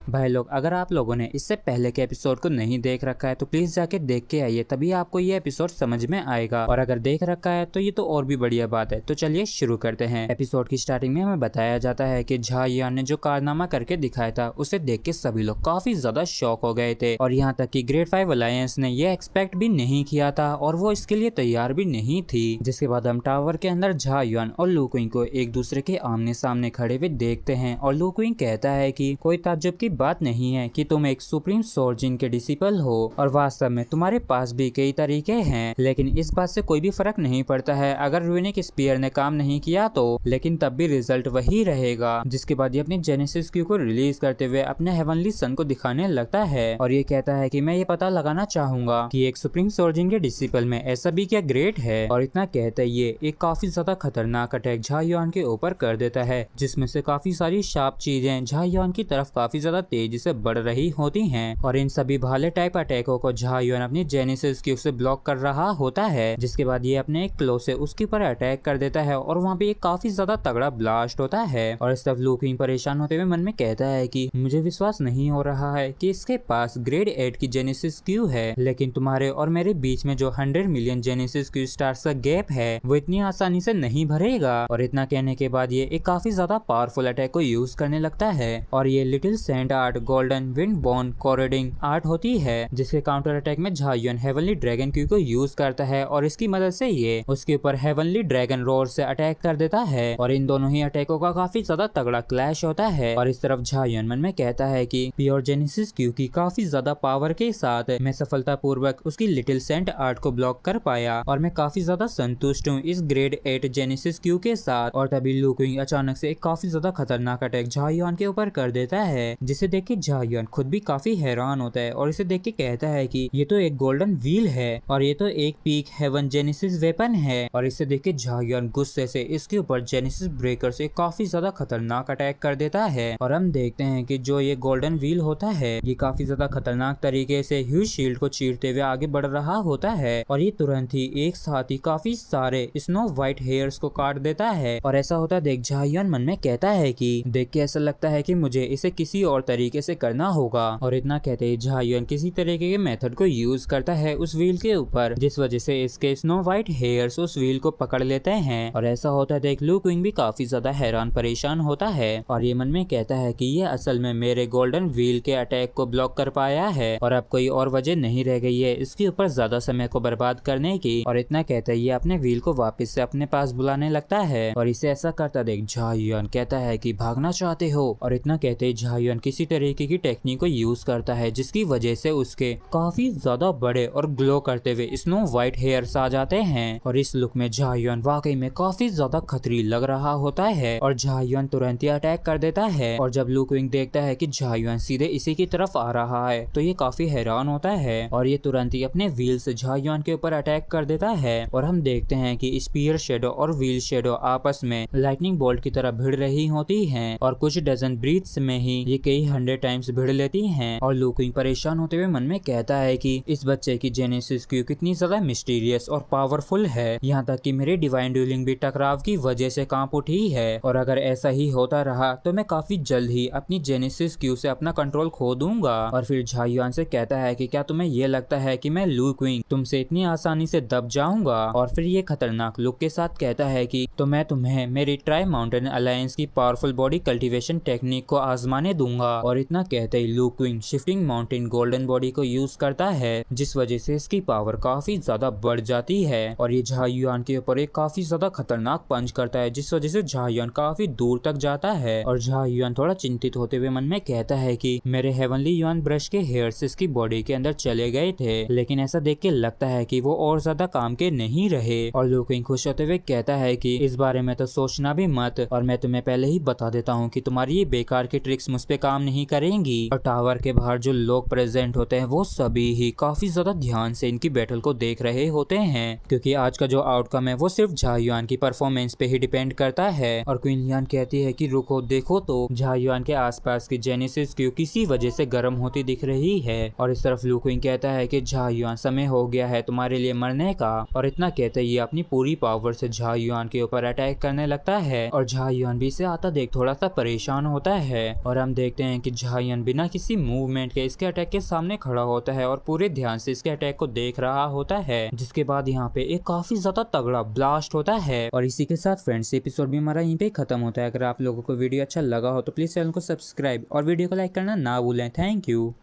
भाई लोग, अगर आप लोगों ने इससे पहले के एपिसोड को नहीं देख रखा है तो प्लीज जाके देख के आइए, तभी आपको ये एपिसोड समझ में आएगा। और अगर देख रखा है तो ये तो और भी बढ़िया बात है। तो चलिए शुरू करते हैं। एपिसोड की स्टार्टिंग में हमें बताया जाता है कि झायान ने जो कारनामा करके दिखाया था उसे देख के सभी लोग काफी ज्यादा शॉक हो गए थे, और यहाँ तक कि ग्रेड 5 अलायंस ने ये एक्सपेक्ट भी नहीं किया था और वो इसके लिए तैयार भी नहीं थी। जिसके बाद हम टावर के अंदर झायान और लू क्विंग को एक दूसरे के आमने सामने खड़े हुए देखते हैं, और लू क्विंग कहता है कि कोई ताज्जुब की बात नहीं है कि तुम एक सुप्रीम सोर्जिन के डिसिपल हो, और वास्तव में तुम्हारे पास भी कई तरीके हैं, लेकिन इस बात से कोई भी फर्क नहीं पड़ता है अगर रूनिक स्पीयर ने काम नहीं किया तो, लेकिन तब भी रिजल्ट वही रहेगा। जिसके बाद ये अपनी जेनेसिस क्यू को रिलीज करते हुए अपने हेवनली सन को दिखाने लगता है, और ये कहता है कि मैं ये पता लगाना चाहूंगा कि एक सुप्रीम सोर्जिन के डिसिपल में ऐसा भी क्या ग्रेट है। और इतना कहते ये एक काफी ज्यादा खतरनाक अटैक झायान के ऊपर कर देता है, जिसमें से काफी सारी शार्प चीजें झायान की तरफ काफी ज्यादा तेजी से बढ़ रही होती हैं, और इन सभी भाले टाइप अटैकों को झायान अपनी जेनेसिस क्यूब से ब्लॉक कर रहा होता है। जिसके बाद ये अपने एक क्लो से उसके ऊपर अटैक कर देता है, और वहाँ पे एक काफी ज्यादा तगड़ा ब्लास्ट होता है। और इस तरफ लू क्विंग परेशान होते हुए मन में कहता है कि मुझे विश्वास नहीं हो रहा है कि इसके पास ग्रेड 8 की जेनेसिस क्यू है, लेकिन तुम्हारे और मेरे बीच में जो 100 मिलियन जेनेसिस क्यू स्टार्स का गैप है वो इतनी आसानी से नहीं भरेगा। और इतना कहने के बाद ये एक काफी ज्यादा पावरफुल अटैक को यूज करने लगता है, और ये little saint art golden wind born corroding art होती है, जिसके काउंटर अटैक में झायान हेवनली ड्रैगन क्यू को यूज करता है, और इसकी मदद से ये उसके ऊपर हेवनली ड्रैगन रोर से अटैक कर देता है, और इन दोनों ही अटैकों का काफी ज्यादा तगड़ा क्लैश होता है। और इस तरफ झायान मन में कहता है कि प्योर जेनेसिस क्यू की काफी ज्यादा पावर के साथ मैं सफलतापूर्वक उसकी लिटिल सेंट आर्ट को ब्लॉक कर पाया, और मैं काफी ज्यादा संतुष्ट हूँ इस ग्रेड 8 जेनेसिस क्यू के साथ। और तभी लू क्विंग अचानक से एक काफी ज्यादा खतरनाक अटैक झायान के ऊपर कर देता है, जिसे देख के झायान खुद भी काफी हैरान होता है, और इसे देख के कहता है कि ये तो एक गोल्डन व्हील है, और ये तो एक पीक हेवन जेनेसिस वेपन है। और इसे देख के झायान गुस्से से इसके ऊपर जेनेसिस ब्रेकर से काफी ज्यादा खतरनाक अटैक कर देता है, और हम देखते हैं कि जो ये गोल्डन व्हील होता है ये काफी ज्यादा खतरनाक तरीके से ह्यूज शील्ड को चीरते हुए आगे बढ़ रहा होता है, और ये तुरंत ही एक साथ ही काफी सारे स्नो व्हाइट हेयर्स को काट देता है। और ऐसा होता देख झायान मन में कहता है कि देख के ऐसा लगता है कि मुझे इसे किसी और तरीके से करना होगा। और इतना कहते ही झायान किसी तरीके के मेथड को यूज करता है उस व्हील के ऊपर, जिस वजह से इसके स्नो व्हाइट हेयर्स उस व्हील को पकड़ लेते हैं। और ऐसा होता देख लू क्विंग भी काफी ज्यादा हैरान परेशान होता है, और ये मन में कहता है कि ये असल में मेरे गोल्डन व्हील के अटैक को ब्लॉक कर पाया है, और अब कोई और वजह नहीं रह गई है इसके ऊपर ज्यादा समय को बर्बाद करने की। और इतना कहते ही ये अपने व्हील को वापस से अपने पास बुलाने लगता है, और इसे ऐसा करता देख झायान कहता है कि भागना चाहते हो। और इतना कहते ही झायान किसी तरीके की टेक्निक को यूज करता है, जिसकी वजह से उसके काफी ज्यादा बड़े और ग्लो करते हुए स्नो व्हाइट हेयर्स आ जाते हैं, और इस लुक में झायान वाकई में काफी ज्यादा खतरी लग रहा होता है। और झायान तुरंत ही अटैक कर देता है, और जब लू क्विंग देखता है कि झायान सीधे इसी की तरफ आ रहा है तो ये काफी हैरान होता है, और ये तुरंत ही अपने व्हील से झायान के ऊपर अटैक कर देता है। और हम देखते हैं कि स्पीयर शेडो और व्हील शेडो आपस में लाइटनिंग बोल्ट की तरह भिड़ रही होती हैं, और कुछ डजन ब्रीथ्स में ही ये कई 100 टाइम्स भिड़ लेती हैं। और लू क्विंग परेशान होते हुए मन में कहता है कि इस बच्चे की जेनेसिस क्यू कितनी ज्यादा मिस्टीरियस और पावरफुल है, यहाँ तक कि मेरी डिवाइन ड्यूलिंग भी टकराव की वजह से कांप उठी है, और अगर ऐसा ही होता रहा तो मैं काफी जल्द ही अपनी जेनेसिस क्यू से अपना कंट्रोल खो दूंगा। और फिर झायान से कहता है कि क्या तुम्हें ये लगता है कि मैं लू क्विंग तुमसे इतनी आसानी से दब जाऊंगा। और फिर ये खतरनाक लुक के साथ कहता है कि तो मैं तुम्हें मेरी ट्राई माउंटेन अलायंस की पावरफुल बॉडी कल्टीवेशन टेक्निक को आजमाने दूंगा। और इतना कहते ही लू Qing shifting mountain golden body को यूज करता है, जिस वजह से इसकी पावर काफी ज्यादा बढ़ जाती है, और ये झायान के ऊपर एक काफी ज्यादा खतरनाक पंच करता है, जिस वजह से झायान काफी दूर तक जाता है। और झायान थोड़ा चिंतित होते हुए मन में कहता है कि मेरे हेवनली युआन ब्रश के हेयर्स इसकी बॉडी के अंदर चले गए थे, लेकिन ऐसा देख के लगता है कि वो और ज्यादा काम के नहीं रहे। और लू क्विंग खुश होते हुए कहता है कि इस बारे में तो सोचना भी मत, और मैं तुम्हें पहले ही बता देता हूँ कि तुम्हारी ये बेकार की ट्रिक्स मुझ पे काम नहीं करेंगी। और टावर के बाहर जो लोग प्रेजेंट होते हैं वो सभी ही काफी ज्यादा ध्यान से इनकी बैटल को देख रहे होते हैं, क्योंकि आज का जो आउटकम है वो सिर्फ झायान की परफॉर्मेंस पे ही डिपेंड करता है। और क्वीन लियान कहती है कि रुको देखो तो झायान के आसपास की जेनेसिस क्यू किसी वजह से गर्म होती दिख रही है। और इस तरफ लू क्विंग कहता है कि झायान समय हो गया है तुम्हारे लिए मरने का। और इतना कहते ही अपनी पूरी पावर से झायान के ऊपर अटैक करने लगता है, और झायान भी इसे आता देख थोड़ा सा परेशान होता है। और हम देखते हैं हैं कि झायन बिना किसी मूवमेंट के इसके अटैक के सामने खड़ा होता है और पूरे ध्यान से इसके अटैक को देख रहा होता है, जिसके बाद यहाँ पे एक काफी ज्यादा तगड़ा ब्लास्ट होता है। और इसी के साथ फ्रेंड्स एपिसोड भी हमारा यहीं पे खत्म होता है। अगर आप लोगों को वीडियो अच्छा लगा हो तो प्लीज चैनल को सब्सक्राइब और वीडियो को लाइक करना ना भूलें। Thank you.